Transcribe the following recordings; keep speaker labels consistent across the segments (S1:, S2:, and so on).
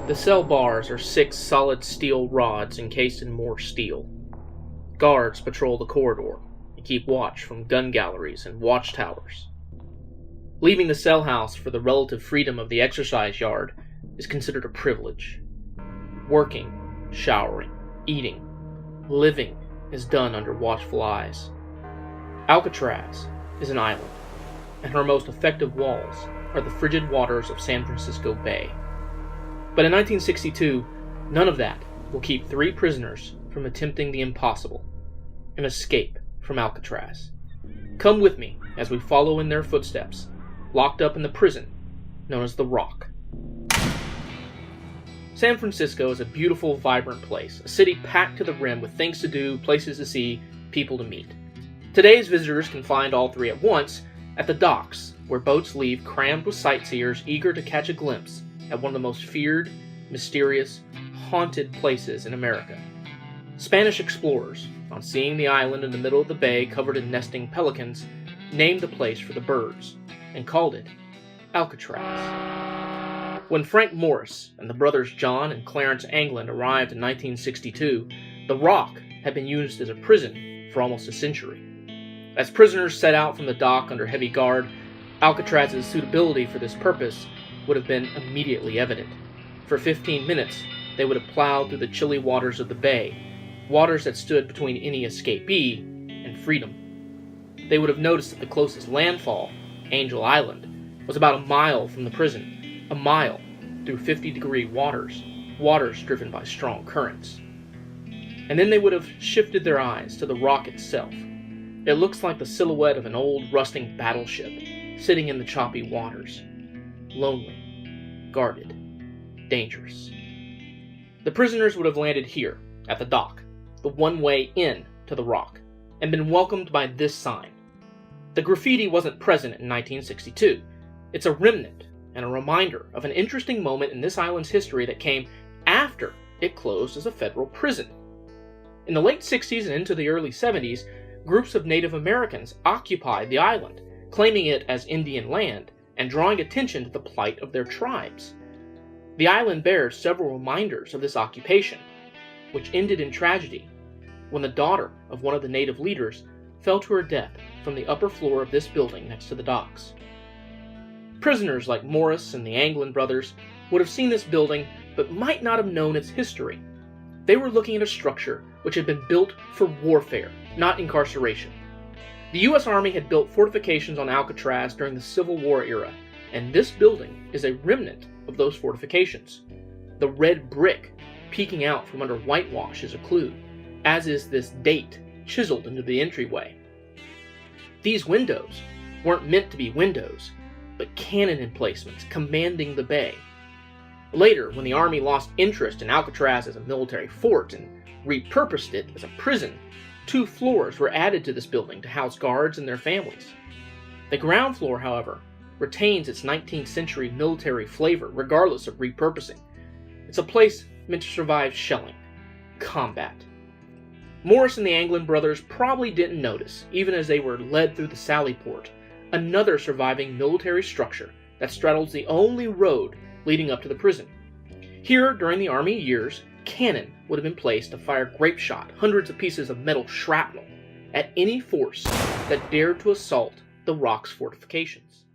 S1: The cell bars are 6 solid steel rods encased in more steel. Guards patrol the corridor and keep watch from gun galleries and watchtowers. Leaving the cell house for the relative freedom of the exercise yard is considered a privilege. Working, showering, eating, living is done under watchful eyes. Alcatraz is an island, and her most effective walls are the frigid waters of San Francisco Bay. But in 1962, none of that will keep 3 prisoners from attempting the impossible, an escape from Alcatraz. Come with me as we follow in their footsteps, locked up in the prison known as the Rock. San Francisco is a beautiful, vibrant place, a city packed to the rim with things to do, places to see, people to meet. Today's visitors can find all 3 at once at the docks, where boats leave crammed with sightseers eager to catch a glimpse at one of the most feared, mysterious, haunted places in America. Spanish explorers, on seeing the island in the middle of the bay covered in nesting pelicans, named the place for the birds and called it Alcatraz. When Frank Morris and the brothers John and Clarence Anglin arrived in 1962, the Rock had been used as a prison for almost a century. As prisoners set out from the dock under heavy guard, Alcatraz's suitability for this purpose would have been immediately evident. For 15 minutes, they would have plowed through the chilly waters of the bay, waters that stood between any escapee and freedom. They would have noticed that the closest landfall, Angel Island, was about a mile from the prison, a mile through 50-degree waters, waters driven by strong currents. And then they would have shifted their eyes to the Rock itself. It looks like the silhouette of an old, rusting battleship sitting in the choppy waters. Lonely, guarded, dangerous. The prisoners would have landed here, at the dock, the one way in to the Rock, and been welcomed by this sign. The graffiti wasn't present in 1962. It's a remnant and a reminder of an interesting moment in this island's history that came after it closed as a federal prison. In the late 60s and into the early 70s, groups of Native Americans occupied the island, claiming it as Indian land and drawing attention to the plight of their tribes. The island bears several reminders of this occupation, which ended in tragedy when the daughter of one of the native leaders fell to her death from the upper floor of this building next to the docks. Prisoners like Morris and the Anglin brothers would have seen this building but might not have known its history. They were looking at a structure which had been built for warfare, not incarceration. The U.S. Army had built fortifications on Alcatraz during the Civil War era, and this building is a remnant of those fortifications. The red brick peeking out from under whitewash is a clue, as is this date chiseled into the entryway. These windows weren't meant to be windows, but cannon emplacements commanding the bay. Later, when the Army lost interest in Alcatraz as a military fort and repurposed it as a prison, 2 floors were added to this building to house guards and their families. The ground floor, however, retains its 19th century military flavor regardless of repurposing. It's a place meant to survive shelling, combat. Morris and the Anglin brothers probably didn't notice, even as they were led through the Sally Port, another surviving military structure that straddles the only road leading up to the prison. Here, during the Army years, cannon would have been placed to fire grape shot, hundreds of pieces of metal shrapnel, at any force that dared to assault the Rock's fortifications.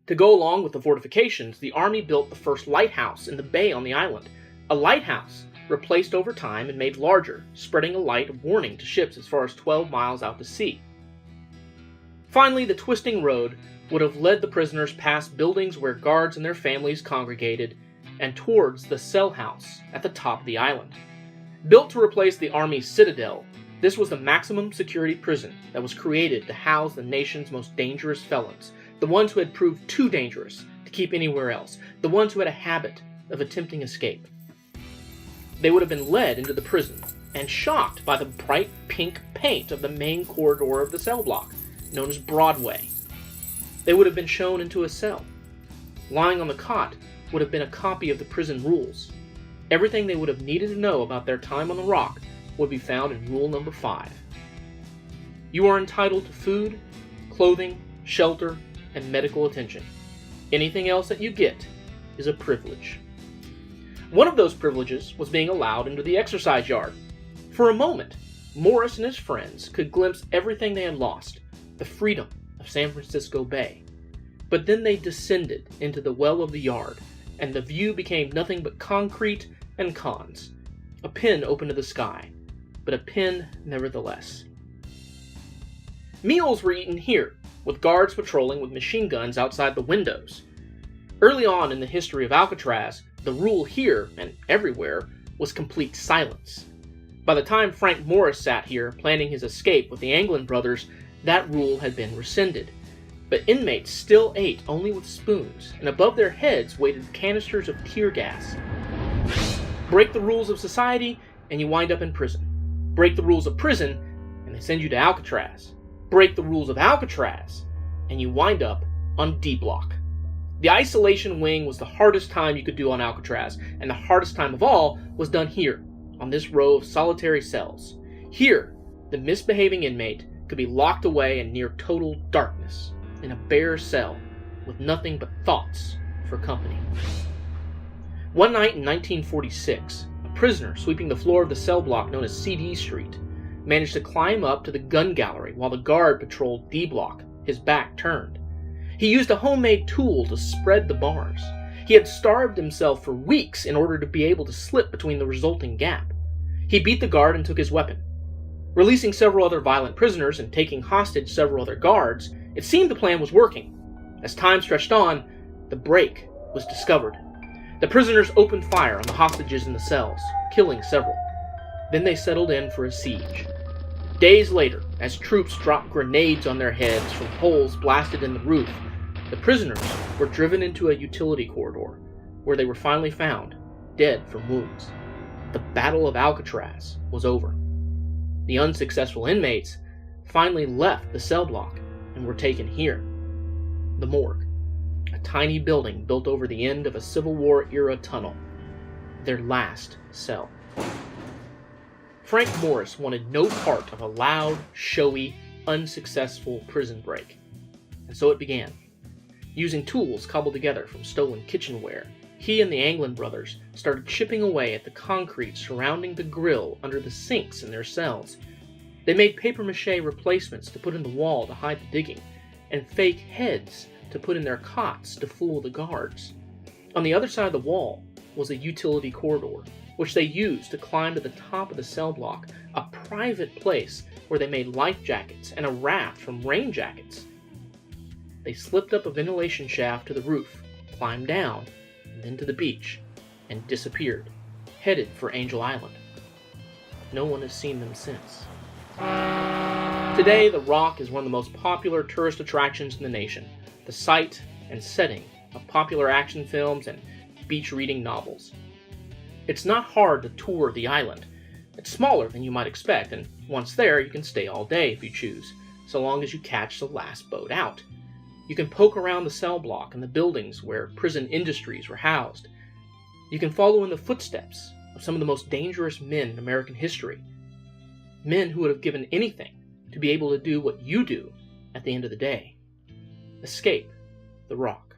S1: To go along with the fortifications, the Army built the first lighthouse in the bay on the island, a lighthouse replaced over time and made larger, spreading a light of warning to ships as far as 12 miles out to sea. Finally, the twisting road would have led the prisoners past buildings where guards and their families congregated and towards the cell house at the top of the island. Built to replace the Army's citadel, this was the maximum security prison that was created to house the nation's most dangerous felons, the ones who had proved too dangerous to keep anywhere else, the ones who had a habit of attempting escape. They would have been led into the prison and shocked by the bright pink paint of the main corridor of the cell block, known as Broadway. They would have been shown into a cell. Lying on the cot would have been a copy of the prison rules. Everything they would have needed to know about their time on the Rock would be found in rule number 5. You are entitled to food, clothing, shelter, and medical attention. Anything else that you get is a privilege. One of those privileges was being allowed into the exercise yard. For a moment, Morris and his friends could glimpse everything they had lost, the freedom of San Francisco Bay. But then they descended into the well of the yard, and the view became nothing but concrete and cons. A pen open to the sky, but a pen nevertheless. Meals were eaten here, with guards patrolling with machine guns outside the windows. Early on in the history of Alcatraz, the rule here, and everywhere, was complete silence. By the time Frank Morris sat here, planning his escape with the Anglin brothers, that rule had been rescinded. But inmates still ate only with spoons, and above their heads waited canisters of tear gas. Break the rules of society, and you wind up in prison. Break the rules of prison, and they send you to Alcatraz. Break the rules of Alcatraz, and you wind up on D Block. The isolation wing was the hardest time you could do on Alcatraz, and the hardest time of all was done here, on this row of solitary cells. Here, the misbehaving inmate could be locked away in near total darkness, in a bare cell, with nothing but thoughts for company. One night in 1946, a prisoner sweeping the floor of the cell block known as CD Street managed to climb up to the gun gallery while the guard patrolled D Block, his back turned. He used a homemade tool to spread the bars. He had starved himself for weeks in order to be able to slip between the resulting gap. He beat the guard and took his weapon. Releasing several other violent prisoners and taking hostage several other guards, it seemed the plan was working. As time stretched on, the break was discovered. The prisoners opened fire on the hostages in the cells, killing several. Then they settled in for a siege. Days later, as troops dropped grenades on their heads from holes blasted in the roof, the prisoners were driven into a utility corridor, where they were finally found, dead from wounds. The Battle of Alcatraz was over. The unsuccessful inmates finally left the cell block and were taken here, the morgue, a tiny building built over the end of a Civil War-era tunnel, their last cell. Frank Morris wanted no part of a loud, showy, unsuccessful prison break. And so it began. Using tools cobbled together from stolen kitchenware, he and the Anglin brothers started chipping away at the concrete surrounding the grill under the sinks in their cells. They made papier-mâché replacements to put in the wall to hide the digging, and fake heads to put in their cots to fool the guards. On the other side of the wall was a utility corridor, which they used to climb to the top of the cell block, a private place where they made life jackets and a raft from rain jackets. They slipped up a ventilation shaft to the roof, climbed down, and then to the beach, and disappeared, headed for Angel Island. No one has seen them since. Today, the Rock is one of the most popular tourist attractions in the nation, the site and setting of popular action films and beach-reading novels. It's not hard to tour the island. It's smaller than you might expect, and once there, you can stay all day if you choose, so long as you catch the last boat out. You can poke around the cell block and the buildings where prison industries were housed. You can follow in the footsteps of some of the most dangerous men in American history. Men who would have given anything to be able to do what you do at the end of the day. Escape the Rock.